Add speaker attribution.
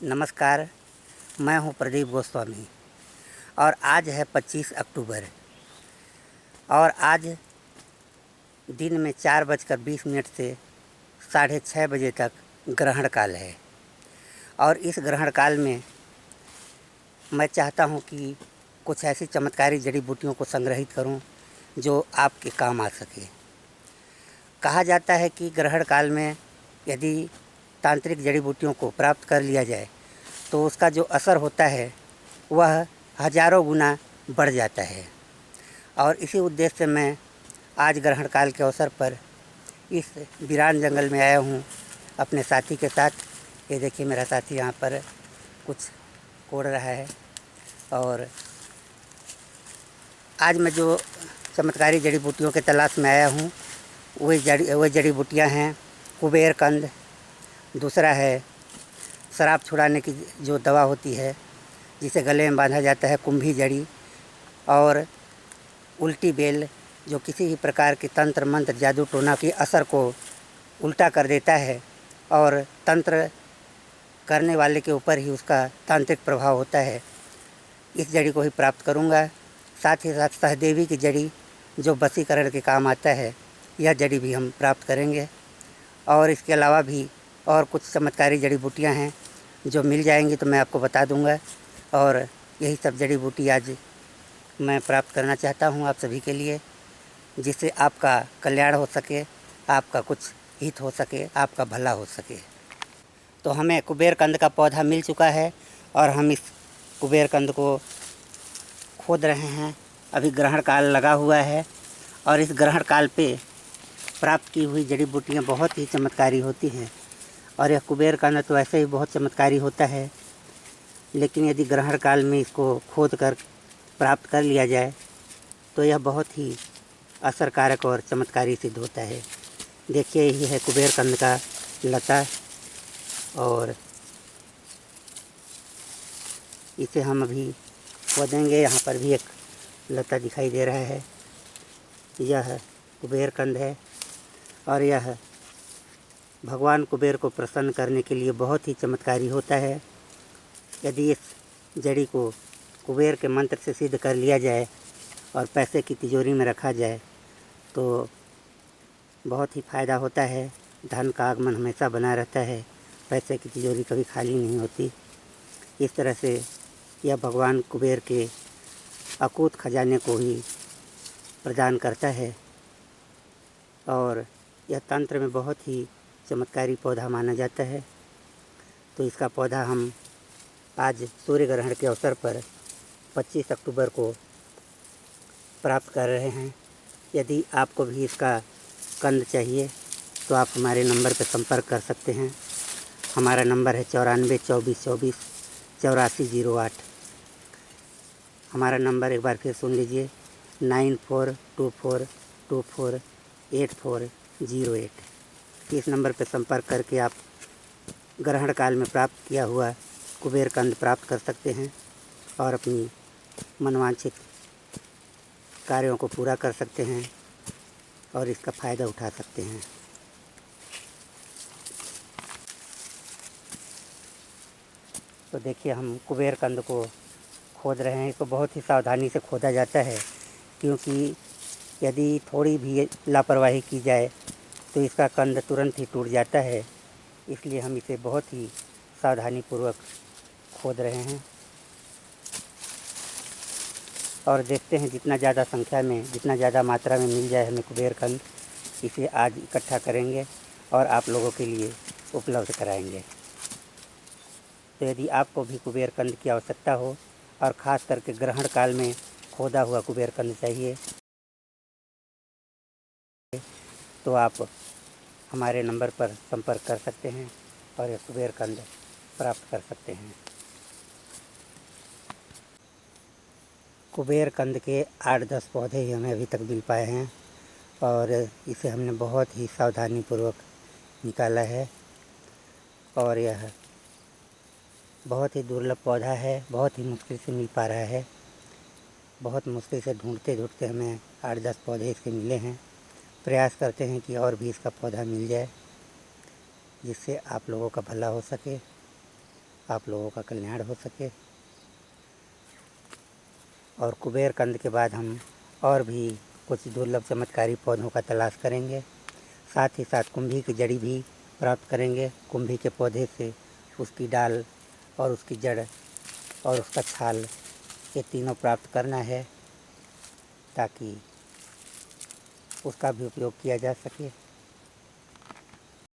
Speaker 1: नमस्कार, मैं हूं प्रदीप गोस्वामी और आज है 25 अक्टूबर और आज दिन में 4:20 से 6:30 बजे तक ग्रहण काल है। और इस ग्रहण काल में मैं चाहता हूं कि कुछ ऐसी चमत्कारी जड़ी बूटियों को संग्रहित करूं जो आपके काम आ सके। कहा जाता है कि ग्रहण काल में यदि तांत्रिक जड़ी बूटियों को प्राप्त कर लिया जाए तो उसका जो असर होता है वह हजारों गुना बढ़ जाता है। और इसी उद्देश्य से मैं आज ग्रहण काल के अवसर पर इस वीरान जंगल में आया हूँ अपने साथी के साथ। ये देखिए मेरा साथी यहाँ पर कुछ कोड़ रहा है। और आज मैं जो चमत्कारी जड़ी बूटियों के तलाश में आया हूँ वह जड़ी बूटियाँ हैं कुबेर कंद, दूसरा है शराब छुड़ाने की जो दवा होती है जिसे गले में बांधा जाता है कुंभी जड़ी, और उल्टी बेल जो किसी भी प्रकार के तंत्र मंत्र जादू टोना के असर को उल्टा कर देता है और तंत्र करने वाले के ऊपर ही उसका तांत्रिक प्रभाव होता है। इस जड़ी को ही प्राप्त करूँगा। साथ ही साथ सहदेवी की जड़ी जो वशीकरण के काम आता है, यह जड़ी भी हम प्राप्त करेंगे। और इसके अलावा भी और कुछ चमत्कारी जड़ी बूटियाँ हैं जो मिल जाएंगी तो मैं आपको बता दूंगा। और यही सब जड़ी बूटी आज मैं प्राप्त करना चाहता हूं आप सभी के लिए, जिससे आपका कल्याण हो सके, आपका कुछ हित हो सके, आपका भला हो सके। तो हमें कुबेर कंद का पौधा मिल चुका है और हम इस कुबेर कंद को खोद रहे हैं। अभी ग्रहण काल लगा हुआ है और इस ग्रहण काल पे प्राप्त की हुई जड़ी बूटियाँ बहुत ही चमत्कारी होती हैं। और यह कुबेर कंद तो ऐसे ही बहुत चमत्कारी होता है, लेकिन यदि ग्रहण काल में इसको खोद कर प्राप्त कर लिया जाए तो यह बहुत ही असरकारक और चमत्कारी सिद्ध होता है। देखिए यही है कुबेर कंद का लता और इसे हम अभी खोदेंगे। यहाँ पर भी एक लता दिखाई दे रहा है। यह कुबेर कंद है और यह भगवान कुबेर को प्रसन्न करने के लिए बहुत ही चमत्कारी होता है। यदि इस जड़ी को कुबेर के मंत्र से सिद्ध कर लिया जाए और पैसे की तिजोरी में रखा जाए तो बहुत ही फ़ायदा होता है। धन का आगमन हमेशा बना रहता है, पैसे की तिजोरी कभी खाली नहीं होती। इस तरह से यह भगवान कुबेर के अकूत खजाने को ही प्रदान करता है। और यह तंत्र में बहुत ही चमत्कारी पौधा माना जाता है। तो इसका पौधा हम आज सूर्य ग्रहण के अवसर पर 25 अक्टूबर को प्राप्त कर रहे हैं। यदि आपको भी इसका कंद चाहिए तो आप हमारे नंबर पर संपर्क कर सकते हैं। हमारा नंबर है 94 24 24 8408। हमारा नंबर एक बार फिर सुन लीजिए 9424248408। इस नंबर पर संपर्क करके आप ग्रहण काल में प्राप्त किया हुआ कुबेर कंद प्राप्त कर सकते हैं और अपनी मनवांछित कार्यों को पूरा कर सकते हैं और इसका फ़ायदा उठा सकते हैं। तो देखिए हम कुबेर कंद को खोद रहे हैं। इसको बहुत ही सावधानी से खोदा जाता है, क्योंकि यदि थोड़ी भी लापरवाही की जाए तो इसका कंद तुरंत ही टूट जाता है। इसलिए हम इसे बहुत ही सावधानीपूर्वक खोद रहे हैं और देखते हैं जितना ज़्यादा संख्या में, जितना ज़्यादा मात्रा में मिल जाए हमें कुबेर कंद, इसे आज इकट्ठा करेंगे और आप लोगों के लिए उपलब्ध कराएंगे। तो यदि आपको भी कुबेर कंद की आवश्यकता हो और ख़ास करके ग्रहण काल में खोदा हुआ कुबेर कंद चाहिए तो आप हमारे नंबर पर संपर्क कर सकते हैं और यह कुबेर कंद प्राप्त कर सकते हैं। कुबेर कंद के 8-10 पौधे ही हमें अभी तक मिल पाए हैं और इसे हमने बहुत ही सावधानीपूर्वक निकाला है। और यह बहुत ही दुर्लभ पौधा है, बहुत ही मुश्किल से मिल पा रहा है। बहुत मुश्किल से ढूंढते ढूंढते हमें 8-10 पौधे इसके मिले हैं। प्रयास करते हैं कि और भी इसका पौधा मिल जाए, जिससे आप लोगों का भला हो सके, आप लोगों का कल्याण हो सके। और कुबेर कंद के बाद हम और भी कुछ दुर्लभ चमत्कारी पौधों का तलाश करेंगे। साथ ही साथ कुंभी की जड़ी भी प्राप्त करेंगे। कुंभी के पौधे से उसकी डाल और उसकी जड़ और उसका छाल, ये तीनों प्राप्त करना है ताकि उसका भी उपयोग किया जा सके।